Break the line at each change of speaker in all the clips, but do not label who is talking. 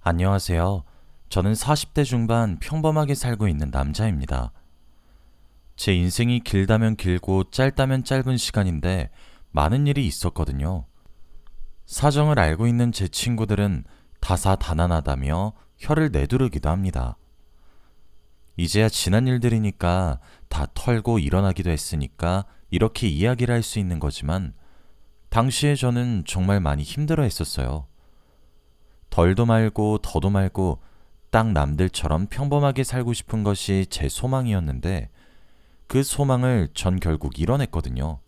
안녕하세요. 저는 40대 중반 평범하게 살고 있는 남자입니다. 제 인생이 길다면 길고 짧다면 짧은 시간인데 많은 일이 있었거든요. 사정을 알고 있는 제 친구들은 다사다난하다며 혀를 내두르기도 합니다. 이제야 지난 일들이니까 다 털고 일어나기도 했으니까 이렇게 이야기를 할 수 있는 거지만 당시에 저는 정말 많이 힘들어 했었어요. 덜도 말고 더도 말고 딱 남들처럼 평범하게 살고 싶은 것이 제 소망이었는데 그 소망을 전 결국 이뤄냈거든요.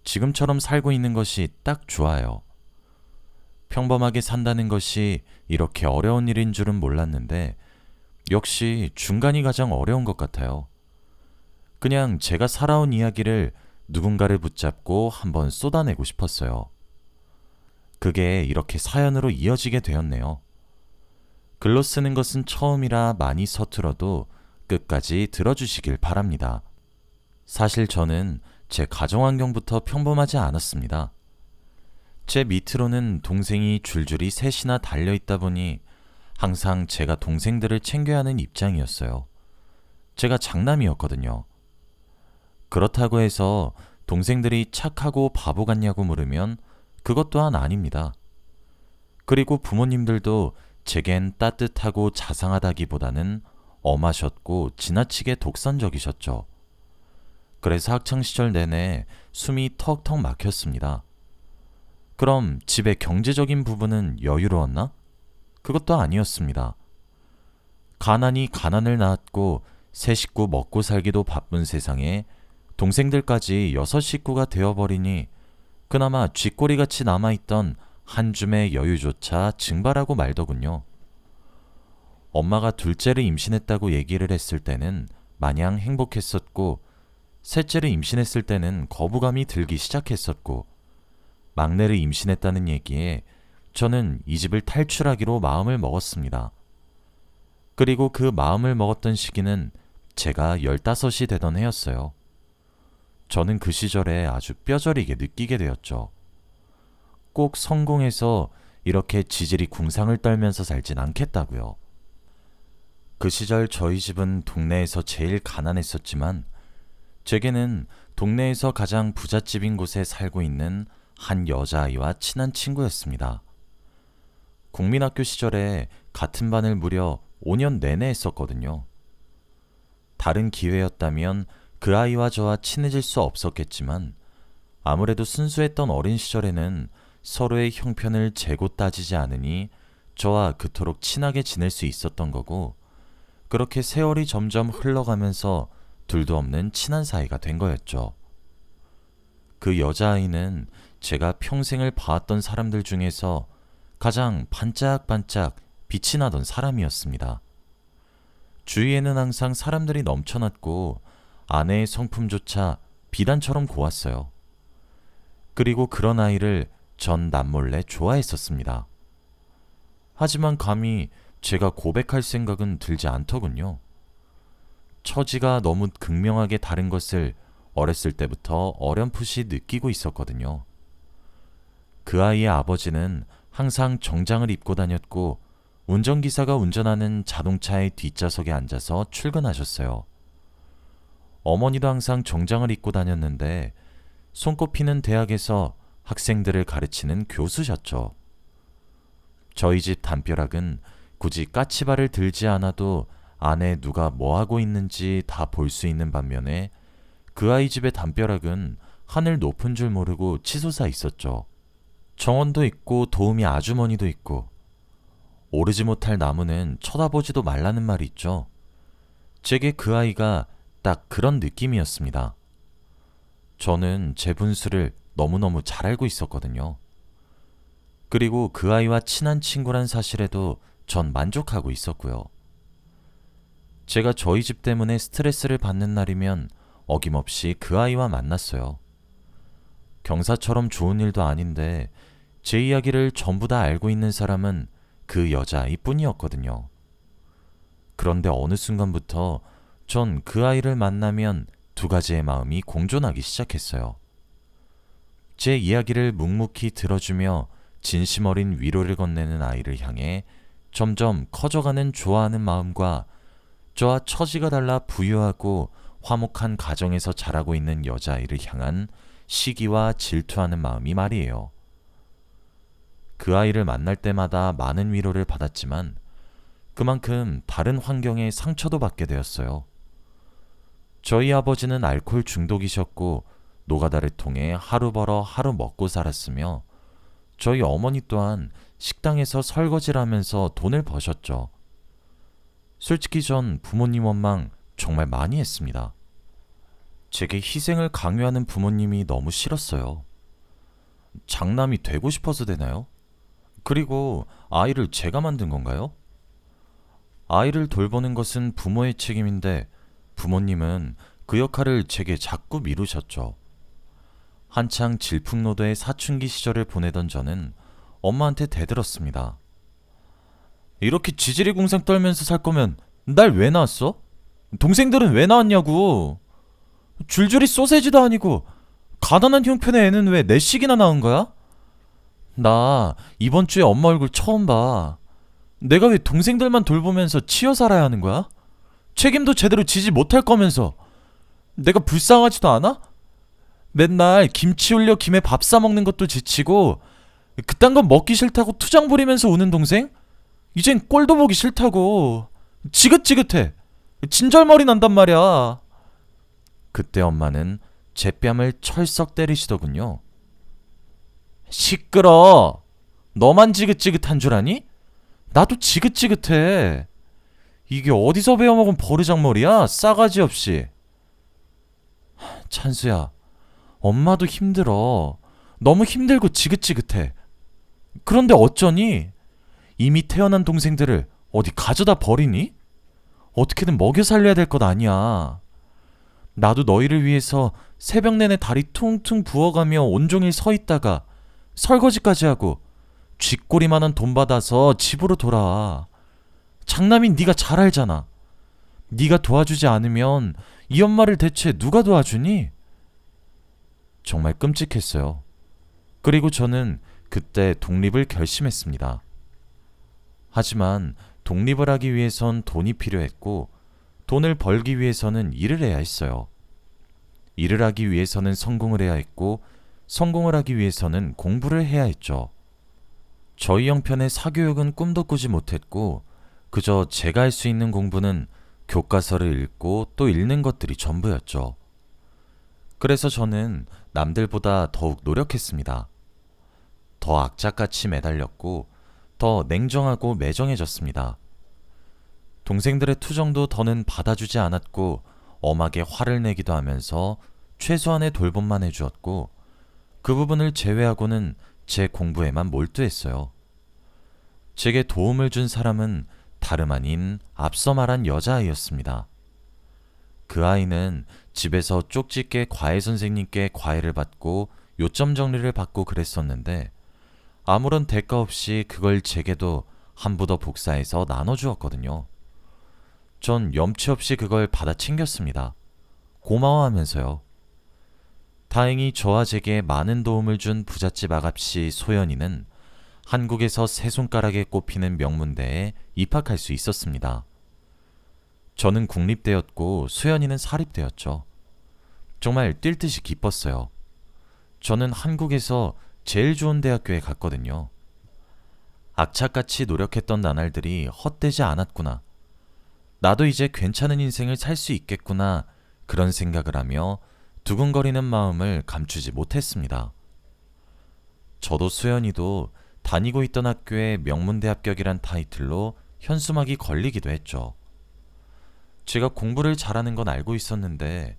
지금처럼 살고 있는 것이 딱 좋아요. 평범하게 산다는 것이 이렇게 어려운 일인 줄은 몰랐는데 역시 중간이 가장 어려운 것 같아요. 그냥 제가 살아온 이야기를 누군가를 붙잡고 한번 쏟아내고 싶었어요. 그게 이렇게 사연으로 이어지게 되었네요. 글로 쓰는 것은 처음이라 많이 서툴어도 끝까지 들어주시길 바랍니다. 사실 저는 제 가정환경부터 평범하지 않았습니다. 제 밑으로는 동생이 줄줄이 셋이나 달려있다 보니 항상 제가 동생들을 챙겨야 하는 입장이었어요. 제가 장남이었거든요. 그렇다고 해서 동생들이 착하고 바보 같냐고 물으면 그것 또한 아닙니다. 그리고 부모님들도 제겐 따뜻하고 자상하다기보다는 엄하셨고 지나치게 독선적이셨죠. 그래서 학창시절 내내 숨이 턱턱 막혔습니다. 그럼 집의 경제적인 부분은 여유로웠나? 그것도 아니었습니다. 가난이 가난을 낳았고 세 식구 먹고 살기도 바쁜 세상에 동생들까지 여섯 식구가 되어버리니 그나마 쥐꼬리같이 남아있던 한 줌의 여유조차 증발하고 말더군요. 엄마가 둘째를 임신했다고 얘기를 했을 때는 마냥 행복했었고 셋째를 임신했을 때는 거부감이 들기 시작했었고 막내를 임신했다는 얘기에 저는 이 집을 탈출하기로 마음을 먹었습니다. 그리고 그 마음을 먹었던 시기는 제가 15이 되던 해였어요. 저는 그 시절에 아주 뼈저리게 느끼게 되었죠. 꼭 성공해서 이렇게 지질이 궁상을 떨면서 살진 않겠다고요. 그 시절 저희 집은 동네에서 제일 가난했었지만 제게는 동네에서 가장 부잣집인 곳에 살고 있는 한 여자아이와 친한 친구였습니다. 국민학교 시절에 같은 반을 무려 5년 내내 했었거든요. 다른 기회였다면 그 아이와 저와 친해질 수 없었겠지만 아무래도 순수했던 어린 시절에는 서로의 형편을 재고 따지지 않으니 저와 그토록 친하게 지낼 수 있었던 거고 그렇게 세월이 점점 흘러가면서 둘도 없는 친한 사이가 된 거였죠. 그 여자아이는 제가 평생을 봐왔던 사람들 중에서 가장 반짝반짝 빛이 나던 사람이었습니다. 주위에는 항상 사람들이 넘쳐났고 아내의 성품조차 비단처럼 고왔어요. 그리고 그런 아이를 전 남몰래 좋아했었습니다. 하지만 감히 제가 고백할 생각은 들지 않더군요. 처지가 너무 극명하게 다른 것을 어렸을 때부터 어렴풋이 느끼고 있었거든요. 그 아이의 아버지는 항상 정장을 입고 다녔고 운전기사가 운전하는 자동차의 뒷좌석에 앉아서 출근하셨어요. 어머니도 항상 정장을 입고 다녔는데 손꼽히는 대학에서 학생들을 가르치는 교수셨죠. 저희 집 담벼락은 굳이 까치발을 들지 않아도 안에 누가 뭐하고 있는지 다 볼 수 있는 반면에 그 아이 집의 담벼락은 하늘 높은 줄 모르고 치솟아 있었죠. 정원도 있고 도우미 아주머니도 있고 오르지 못할 나무는 쳐다보지도 말라는 말이 있죠. 제게 그 아이가 딱 그런 느낌이었습니다. 저는 제 분수를 너무너무 잘 알고 있었거든요. 그리고 그 아이와 친한 친구란 사실에도 전 만족하고 있었고요. 제가 저희 집 때문에 스트레스를 받는 날이면 어김없이 그 아이와 만났어요. 경사처럼 좋은 일도 아닌데 제 이야기를 전부 다 알고 있는 사람은 그 여자아이뿐이었거든요. 그런데 어느 순간부터 전 그 아이를 만나면 두 가지의 마음이 공존하기 시작했어요. 제 이야기를 묵묵히 들어주며 진심 어린 위로를 건네는 아이를 향해 점점 커져가는 좋아하는 마음과 저와 처지가 달라 부유하고 화목한 가정에서 자라고 있는 여자아이를 향한 시기와 질투하는 마음이 말이에요. 그 아이를 만날 때마다 많은 위로를 받았지만 그만큼 다른 환경에 상처도 받게 되었어요. 저희 아버지는 알코올 중독이셨고 노가다를 통해 하루 벌어 하루 먹고 살았으며 저희 어머니 또한 식당에서 설거지를 하면서 돈을 버셨죠. 솔직히 전 부모님 원망 정말 많이 했습니다. 제게 희생을 강요하는 부모님이 너무 싫었어요. 장남이 되고 싶어서 되나요? 그리고 아이를 제가 만든 건가요? 아이를 돌보는 것은 부모의 책임인데 부모님은 그 역할을 제게 자꾸 미루셨죠. 한창 질풍노도의 사춘기 시절을 보내던 저는 엄마한테 대들었습니다. 이렇게 지지리 궁상 떨면서 살 거면 날 왜 낳았어? 동생들은 왜 낳았냐고. 줄줄이 소세지도 아니고 가난한 형편의 애는 왜 넷씩이나 낳은 거야? 나 이번 주에 엄마 얼굴 처음 봐. 내가 왜 동생들만 돌보면서 치여 살아야 하는 거야? 책임도 제대로 지지 못할 거면서 내가 불쌍하지도 않아? 맨날 김치 올려 김에 밥 싸먹는 것도 지치고 그딴 건 먹기 싫다고 투정 부리면서 우는 동생? 이젠 꼴도 보기 싫다고. 지긋지긋해. 진절머리 난단 말이야. 그때 엄마는 제 뺨을 철썩 때리시더군요. 시끄러. 너만 지긋지긋한 줄 아니? 나도 지긋지긋해. 이게 어디서 배워먹은 버르장머리야? 싸가지 없이. 찬수야, 엄마도 힘들어. 너무 힘들고 지긋지긋해. 그런데 어쩌니? 이미 태어난 동생들을 어디 가져다 버리니? 어떻게든 먹여 살려야 될 것 아니야. 나도 너희를 위해서 새벽 내내 다리 퉁퉁 부어가며 온종일 서 있다가 설거지까지 하고 쥐꼬리만한 돈 받아서 집으로 돌아와. 장남인 네가 잘 알잖아. 네가 도와주지 않으면 이 엄마를 대체 누가 도와주니? 정말 끔찍했어요. 그리고 저는 그때 독립을 결심했습니다. 하지만 독립을 하기 위해선 돈이 필요했고 돈을 벌기 위해서는 일을 해야 했어요. 일을 하기 위해서는 성공을 해야 했고 성공을 하기 위해서는 공부를 해야 했죠. 저희 형편의 사교육은 꿈도 꾸지 못했고 그저 제가 할 수 있는 공부는 교과서를 읽고 또 읽는 것들이 전부였죠. 그래서 저는 남들보다 더욱 노력했습니다. 더 악착같이 매달렸고 더 냉정하고 매정해졌습니다. 동생들의 투정도 더는 받아주지 않았고 엄하게 화를 내기도 하면서 최소한의 돌봄만 해주었고 그 부분을 제외하고는 제 공부에만 몰두했어요. 제게 도움을 준 사람은 다름 아닌 앞서 말한 여자아이였습니다. 그 아이는 집에서 쪽집게 과외 선생님께 과외를 받고 요점 정리를 받고 그랬었는데 아무런 대가 없이 그걸 제게도 한 부 더 복사해서 나눠주었거든요. 전 염치 없이 그걸 받아 챙겼습니다. 고마워하면서요. 다행히 저와 제게 많은 도움을 준 부잣집 아가씨 소연이는 한국에서 세 손가락에 꼽히는 명문대에 입학할 수 있었습니다. 저는 국립대였고 소연이는 사립대였죠. 정말 뛸 듯이 기뻤어요. 저는 한국에서 제일 좋은 대학교에 갔거든요. 악착같이 노력했던 나날들이 헛되지 않았구나. 나도 이제 괜찮은 인생을 살 수 있겠구나. 그런 생각을 하며 두근거리는 마음을 감추지 못했습니다. 저도 수연이도 다니고 있던 학교에 명문대 합격이란 타이틀로 현수막이 걸리기도 했죠. 제가 공부를 잘하는 건 알고 있었는데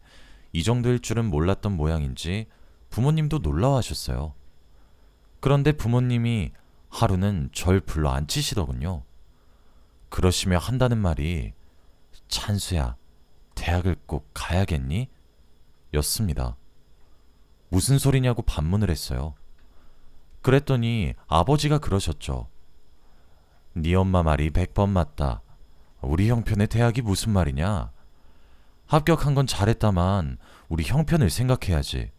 이 정도일 줄은 몰랐던 모양인지 부모님도 놀라워하셨어요. 그런데 부모님이 하루는 절 불러 앉히시더군요. 그러시며 한다는 말이 찬수야, 대학을 꼭 가야겠니? 였습니다. 무슨 소리냐고 반문을 했어요. 그랬더니 아버지가 그러셨죠. 네 엄마 말이 100번 맞다. 우리 형편의 대학이 무슨 말이냐? 합격한 건 잘했다만 우리 형편을 생각해야지.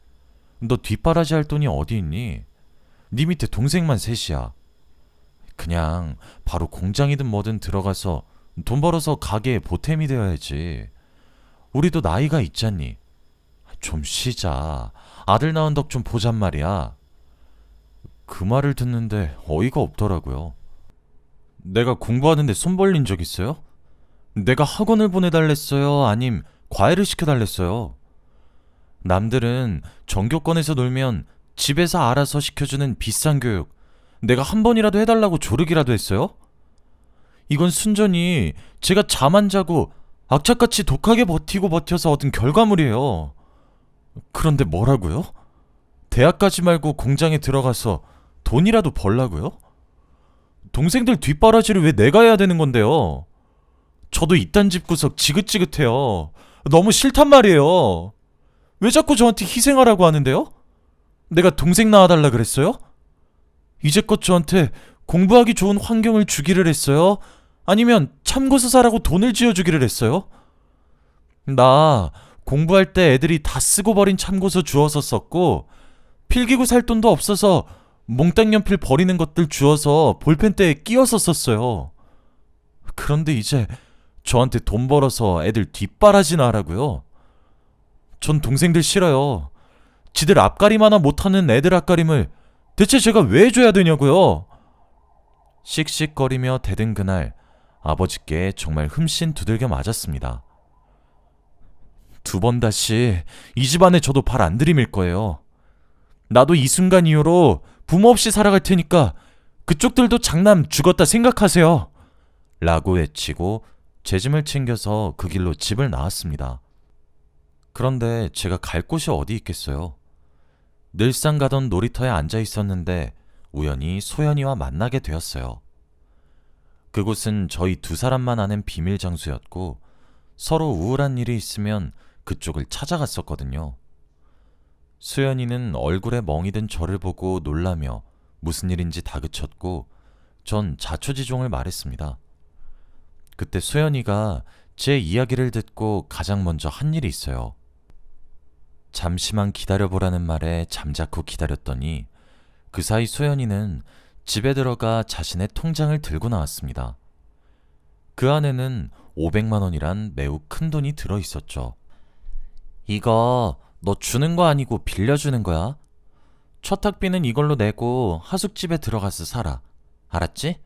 너 뒷바라지 할 돈이 어디 있니? 네 밑에 동생만 셋이야. 그냥 바로 공장이든 뭐든 들어가서 돈 벌어서 가게에 보탬이 되어야지. 우리도 나이가 있잖니. 좀 쉬자. 아들 낳은 덕 좀 보잔 말이야. 그 말을 듣는데 어이가 없더라고요. 내가 공부하는데 손 벌린 적 있어요? 내가 학원을 보내달랬어요? 아님 과외를 시켜달랬어요? 남들은 전교권에서 놀면 집에서 알아서 시켜주는 비싼 교육, 내가 한 번이라도 해달라고 조르기라도 했어요? 이건 순전히 제가 잠 안 자고 악착같이 독하게 버티고 버텨서 얻은 결과물이에요. 그런데 뭐라고요? 대학 가지 말고 공장에 들어가서 돈이라도 벌라고요? 동생들 뒷바라지를 왜 내가 해야 되는 건데요? 저도 이딴 집 구석 지긋지긋해요. 너무 싫단 말이에요. 왜 자꾸 저한테 희생하라고 하는데요? 내가 동생 낳아달라 그랬어요? 이제껏 저한테 공부하기 좋은 환경을 주기를 했어요? 아니면 참고서 사라고 돈을 쥐어주기를 했어요? 나 공부할 때 애들이 다 쓰고 버린 참고서 주워서 썼고, 필기구 살 돈도 없어서 몽땅 연필 버리는 것들 주워서 볼펜대에 끼워서 썼어요. 그런데 이제 저한테 돈 벌어서 애들 뒷바라지나 하라고요? 전 동생들 싫어요. 지들 앞가림 하나 못하는 애들 앞가림을 대체 제가 왜 해줘야 되냐고요? 씩씩거리며 대든 그날, 아버지께 정말 흠씬 두들겨 맞았습니다. 두 번 다시 이 집안에 저도 발 안 들이밀 거예요. 나도 이 순간 이후로 부모 없이 살아갈 테니까 그쪽들도 장남 죽었다 생각하세요. 라고 외치고 제 짐을 챙겨서 그 길로 집을 나왔습니다. 그런데 제가 갈 곳이 어디 있겠어요? 늘상 가던 놀이터에 앉아 있었는데 우연히 소연이와 만나게 되었어요. 그곳은 저희 두 사람만 아는 비밀 장소였고, 서로 우울한 일이 있으면 그쪽을 찾아갔었거든요. 수연이는 얼굴에 멍이 든 저를 보고 놀라며 무슨 일인지 다그쳤고, 전 자초지종을 말했습니다. 그때 수연이가 제 이야기를 듣고 가장 먼저 한 일이 있어요. 잠시만 기다려보라는 말에 잠자코 기다렸더니 그 사이 수연이는 집에 들어가 자신의 통장을 들고 나왔습니다. 그 안에는 500만 원이란 매우 큰 돈이 들어있었죠. 이거 너 주는 거 아니고 빌려주는 거야? 첫 학비는 이걸로 내고 하숙집에 들어가서 살아. 알았지?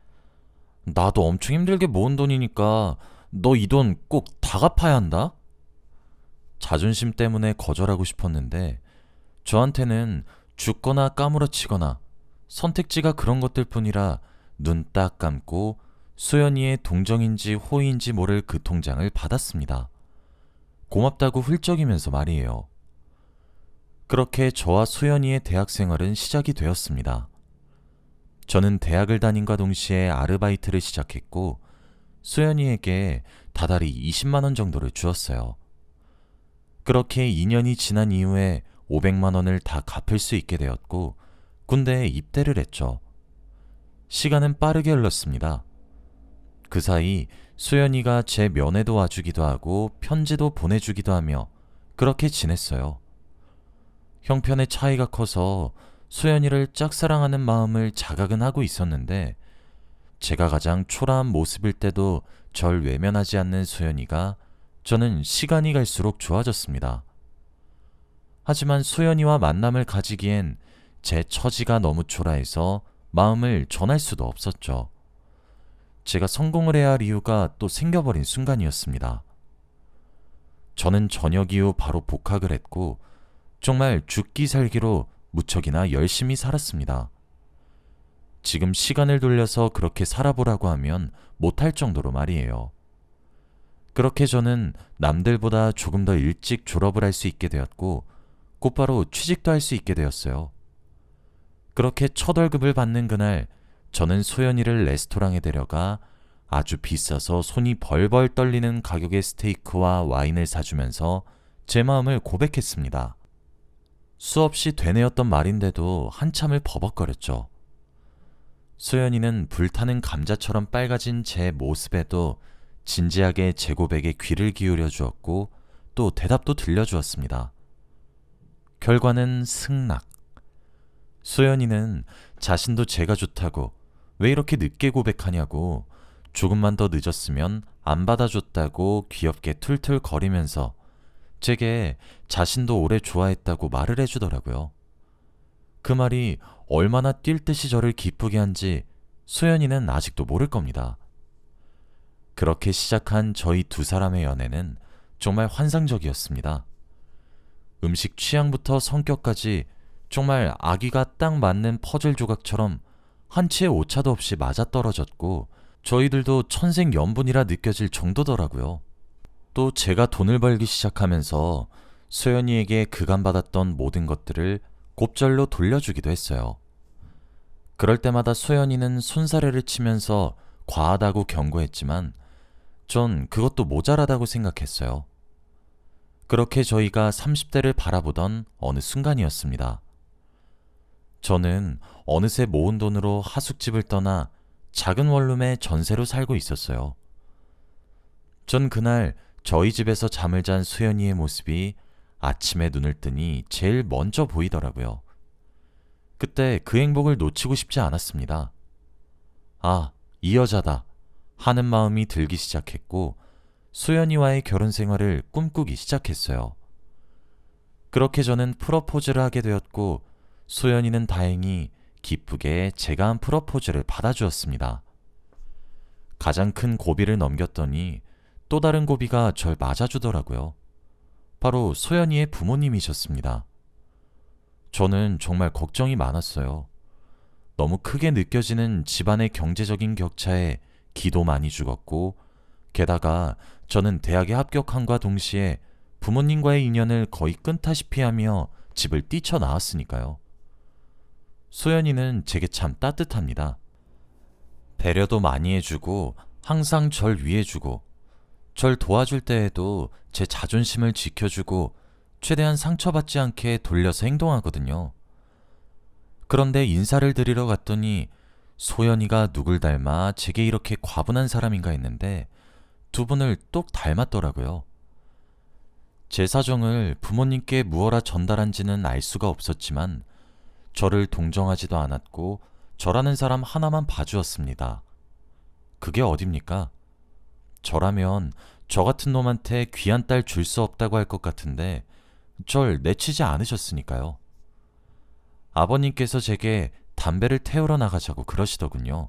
나도 엄청 힘들게 모은 돈이니까 너 이 돈 꼭 다 갚아야 한다? 자존심 때문에 거절하고 싶었는데 저한테는 죽거나 까무러치거나 선택지가 그런 것들 뿐이라 눈 딱 감고 수연이의 동정인지 호의인지 모를 그 통장을 받았습니다. 고맙다고 훌쩍이면서 말이에요. 그렇게 저와 수연이의 대학 생활은 시작이 되었습니다. 저는 대학을 다닌과 동시에 아르바이트를 시작했고, 수연이에게 다달이 20만 원 정도를 주었어요. 그렇게 2년이 지난 이후에 500만 원을 다 갚을 수 있게 되었고, 군대에 입대를 했죠. 시간은 빠르게 흘렀습니다. 그 사이 수연이가 제 면회도 와주기도 하고 편지도 보내주기도 하며 그렇게 지냈어요. 형편의 차이가 커서 수연이를 짝사랑하는 마음을 자각은 하고 있었는데, 제가 가장 초라한 모습일 때도 절 외면하지 않는 수연이가 저는 시간이 갈수록 좋아졌습니다. 하지만 수연이와 만남을 가지기엔 제 처지가 너무 초라해서 마음을 전할 수도 없었죠. 제가 성공을 해야 할 이유가 또 생겨버린 순간이었습니다. 저는 저녁 이후 바로 복학을 했고, 정말 죽기 살기로 무척이나 열심히 살았습니다. 지금 시간을 돌려서 그렇게 살아보라고 하면 못할 정도로 말이에요. 그렇게 저는 남들보다 조금 더 일찍 졸업을 할 수 있게 되었고, 곧바로 취직도 할 수 있게 되었어요. 그렇게 첫 월급을 받는 그날, 저는 소연이를 레스토랑에 데려가 아주 비싸서 손이 벌벌 떨리는 가격의 스테이크와 와인을 사주면서 제 마음을 고백했습니다. 수없이 되뇌었던 말인데도 한참을 버벅거렸죠. 소연이는 불타는 감자처럼 빨가진 제 모습에도 진지하게 제 고백에 귀를 기울여 주었고, 또 대답도 들려주었습니다. 결과는 승낙. 소연이는 자신도 제가 좋다고 왜 이렇게 늦게 고백하냐고, 조금만 더 늦었으면 안 받아줬다고 귀엽게 툴툴거리면서 제게 자신도 오래 좋아했다고 말을 해주더라고요. 그 말이 얼마나 뛸 듯이 저를 기쁘게 한지 소연이는 아직도 모를 겁니다. 그렇게 시작한 저희 두 사람의 연애는 정말 환상적이었습니다. 음식 취향부터 성격까지 정말 아기가 딱 맞는 퍼즐 조각처럼 한치의 오차도 없이 맞아떨어졌고, 저희들도 천생연분이라 느껴질 정도더라고요. 또 제가 돈을 벌기 시작하면서 소연이에게 그간 받았던 모든 것들을 곱절로 돌려주기도 했어요. 그럴 때마다 소연이는 손사래를 치면서 과하다고 경고했지만 전 그것도 모자라다고 생각했어요. 그렇게 저희가 30대를 바라보던 어느 순간이었습니다. 저는 어느새 모은 돈으로 하숙집을 떠나 작은 원룸에 전세로 살고 있었어요. 전 그날 저희 집에서 잠을 잔 수연이의 모습이 아침에 눈을 뜨니 제일 먼저 보이더라고요. 그때 그 행복을 놓치고 싶지 않았습니다. 아, 이 여자다 하는 마음이 들기 시작했고, 수연이와의 결혼 생활을 꿈꾸기 시작했어요. 그렇게 저는 프러포즈를 하게 되었고, 소연이는 다행히 기쁘게 제가 한 프러포즈를 받아주었습니다. 가장 큰 고비를 넘겼더니 또 다른 고비가 절 맞아주더라고요. 바로 소연이의 부모님이셨습니다. 저는 정말 걱정이 많았어요. 너무 크게 느껴지는 집안의 경제적인 격차에 기도 많이 죽었고, 게다가 저는 대학에 합격함과 동시에 부모님과의 인연을 거의 끊다시피 하며 집을 뛰쳐나왔으니까요. 소연이는 제게 참 따뜻합니다. 배려도 많이 해주고 항상 절 위해주고, 절 도와줄 때에도 제 자존심을 지켜주고 최대한 상처받지 않게 돌려서 행동하거든요. 그런데 인사를 드리러 갔더니 소연이가 누굴 닮아 제게 이렇게 과분한 사람인가 했는데 두 분을 똑 닮았더라고요. 제 사정을 부모님께 무어라 전달한지는 알 수가 없었지만 저를 동정하지도 않았고 저라는 사람 하나만 봐주었습니다. 그게 어딥니까? 저라면 저 같은 놈한테 귀한 딸 줄 수 없다고 할 것 같은데 절 내치지 않으셨으니까요. 아버님께서 제게 담배를 태우러 나가자고 그러시더군요.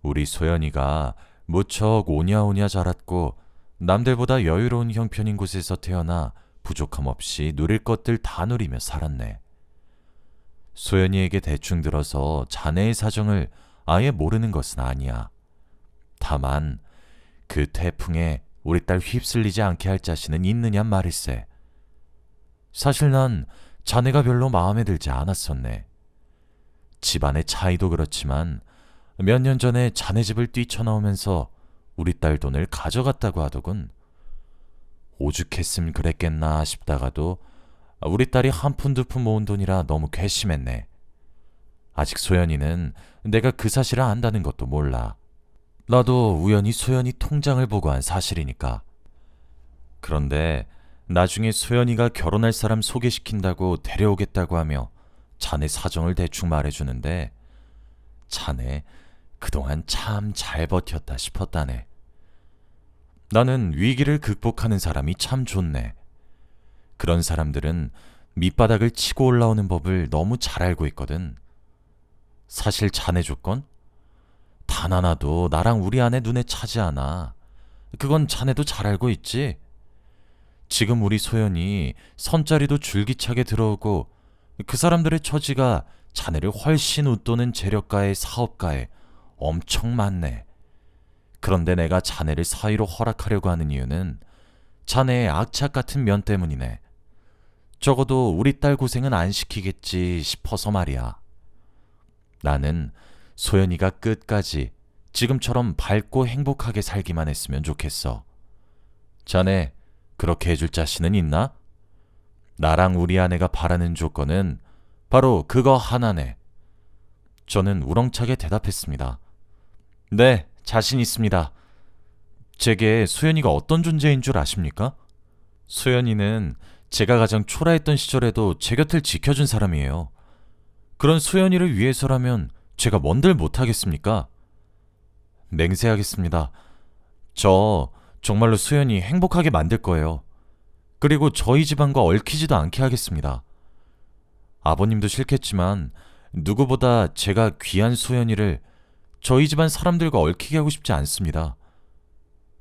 우리 소연이가 무척 오냐오냐 자랐고 남들보다 여유로운 형편인 곳에서 태어나 부족함 없이 누릴 것들 다 누리며 살았네. 소연이에게 대충 들어서 자네의 사정을 아예 모르는 것은 아니야. 다만 그 태풍에 우리 딸 휩쓸리지 않게 할 자신은 있느냔 말일세. 사실 난 자네가 별로 마음에 들지 않았었네. 집안의 차이도 그렇지만 몇 년 전에 자네 집을 뛰쳐나오면서 우리 딸 돈을 가져갔다고 하더군. 오죽했으면 그랬겠나 싶다가도 우리 딸이 한 푼 두 푼 모은 돈이라 너무 괘씸했네. 아직 소연이는 내가 그 사실을 안다는 것도 몰라. 나도 우연히 소연이 통장을 보고 한 사실이니까. 그런데 나중에 소연이가 결혼할 사람 소개시킨다고 데려오겠다고 하며 자네 사정을 대충 말해주는데 자네 그동안 참 잘 버텼다 싶었다네. 나는 위기를 극복하는 사람이 참 좋네. 그런 사람들은 밑바닥을 치고 올라오는 법을 너무 잘 알고 있거든. 사실 자네 조건? 단 하나도 나랑 우리 아내 눈에 차지 않아. 그건 자네도 잘 알고 있지? 지금 우리 소연이 선자리도 줄기차게 들어오고 그 사람들의 처지가 자네를 훨씬 웃도는 재력가의 사업가에 엄청 많네. 그런데 내가 자네를 사위로 허락하려고 하는 이유는 자네의 악착 같은 면 때문이네. 적어도 우리 딸 고생은 안 시키겠지 싶어서 말이야. 나는 소연이가 끝까지 지금처럼 밝고 행복하게 살기만 했으면 좋겠어. 자네 그렇게 해줄 자신은 있나? 나랑 우리 아내가 바라는 조건은 바로 그거 하나네. 저는 우렁차게 대답했습니다. 네, 자신 있습니다. 제게 소연이가 어떤 존재인 줄 아십니까? 소연이는 제가 가장 초라했던 시절에도 제 곁을 지켜준 사람이에요. 그런 소연이를 위해서라면 제가 뭔들 못하겠습니까? 맹세하겠습니다. 저 정말로 수연이 행복하게 만들 거예요. 그리고 저희 집안과 얽히지도 않게 하겠습니다. 아버님도 싫겠지만 누구보다 제가 귀한 수연이를 저희 집안 사람들과 얽히게 하고 싶지 않습니다.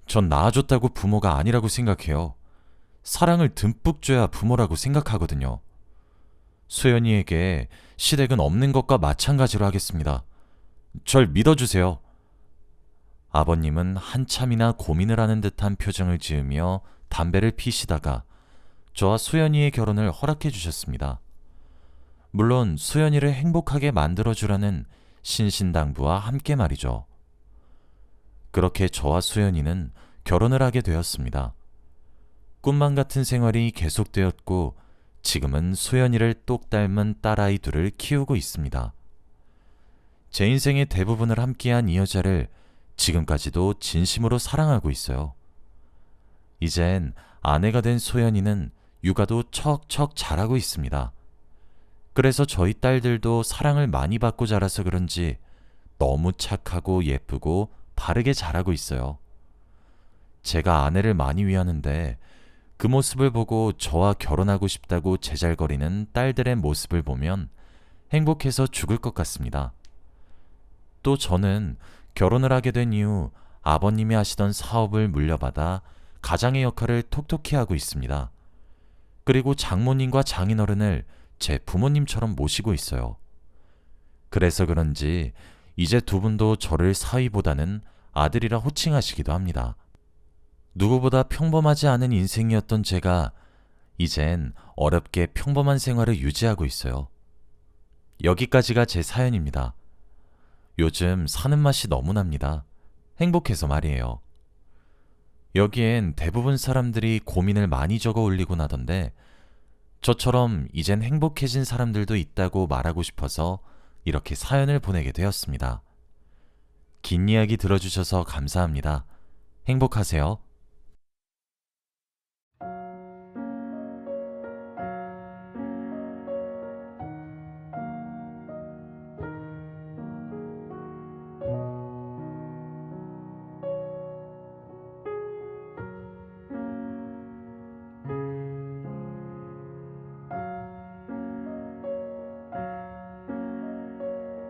전 낳아줬다고 부모가 아니라고 생각해요. 사랑을 듬뿍 줘야 부모라고 생각하거든요. 수연이에게 시댁은 없는 것과 마찬가지로 하겠습니다. 절 믿어주세요. 아버님은 한참이나 고민을 하는 듯한 표정을 지으며 담배를 피시다가 저와 수연이의 결혼을 허락해 주셨습니다. 물론 수연이를 행복하게 만들어주라는 신신당부와 함께 말이죠. 그렇게 저와 수연이는 결혼을 하게 되었습니다. 꿈만 같은 생활이 계속되었고 지금은 수연이를 똑 닮은 딸아이 둘을 키우고 있습니다. 제 인생의 대부분을 함께한 이 여자를 지금까지도 진심으로 사랑하고 있어요. 이젠 아내가 된 소연이는 육아도 척척 잘하고 있습니다. 그래서 저희 딸들도 사랑을 많이 받고 자라서 그런지 너무 착하고 예쁘고 바르게 자라고 있어요. 제가 아내를 많이 위하는데 그 모습을 보고 저와 결혼하고 싶다고 제잘거리는 딸들의 모습을 보면 행복해서 죽을 것 같습니다. 또 저는 결혼을 하게 된 이후 아버님이 하시던 사업을 물려받아 가장의 역할을 톡톡히 하고 있습니다. 그리고 장모님과 장인어른을 제 부모님처럼 모시고 있어요. 그래서 그런지 이제 두 분도 저를 사위보다는 아들이라 호칭하시기도 합니다. 누구보다 평범하지 않은 인생이었던 제가 이젠 어렵게 평범한 생활을 유지하고 있어요. 여기까지가 제 사연입니다. 요즘 사는 맛이 너무 납니다. 행복해서 말이에요. 여기엔 대부분 사람들이 고민을 많이 적어 올리고 나던데 저처럼 이젠 행복해진 사람들도 있다고 말하고 싶어서 이렇게 사연을 보내게 되었습니다. 긴 이야기 들어주셔서 감사합니다. 행복하세요.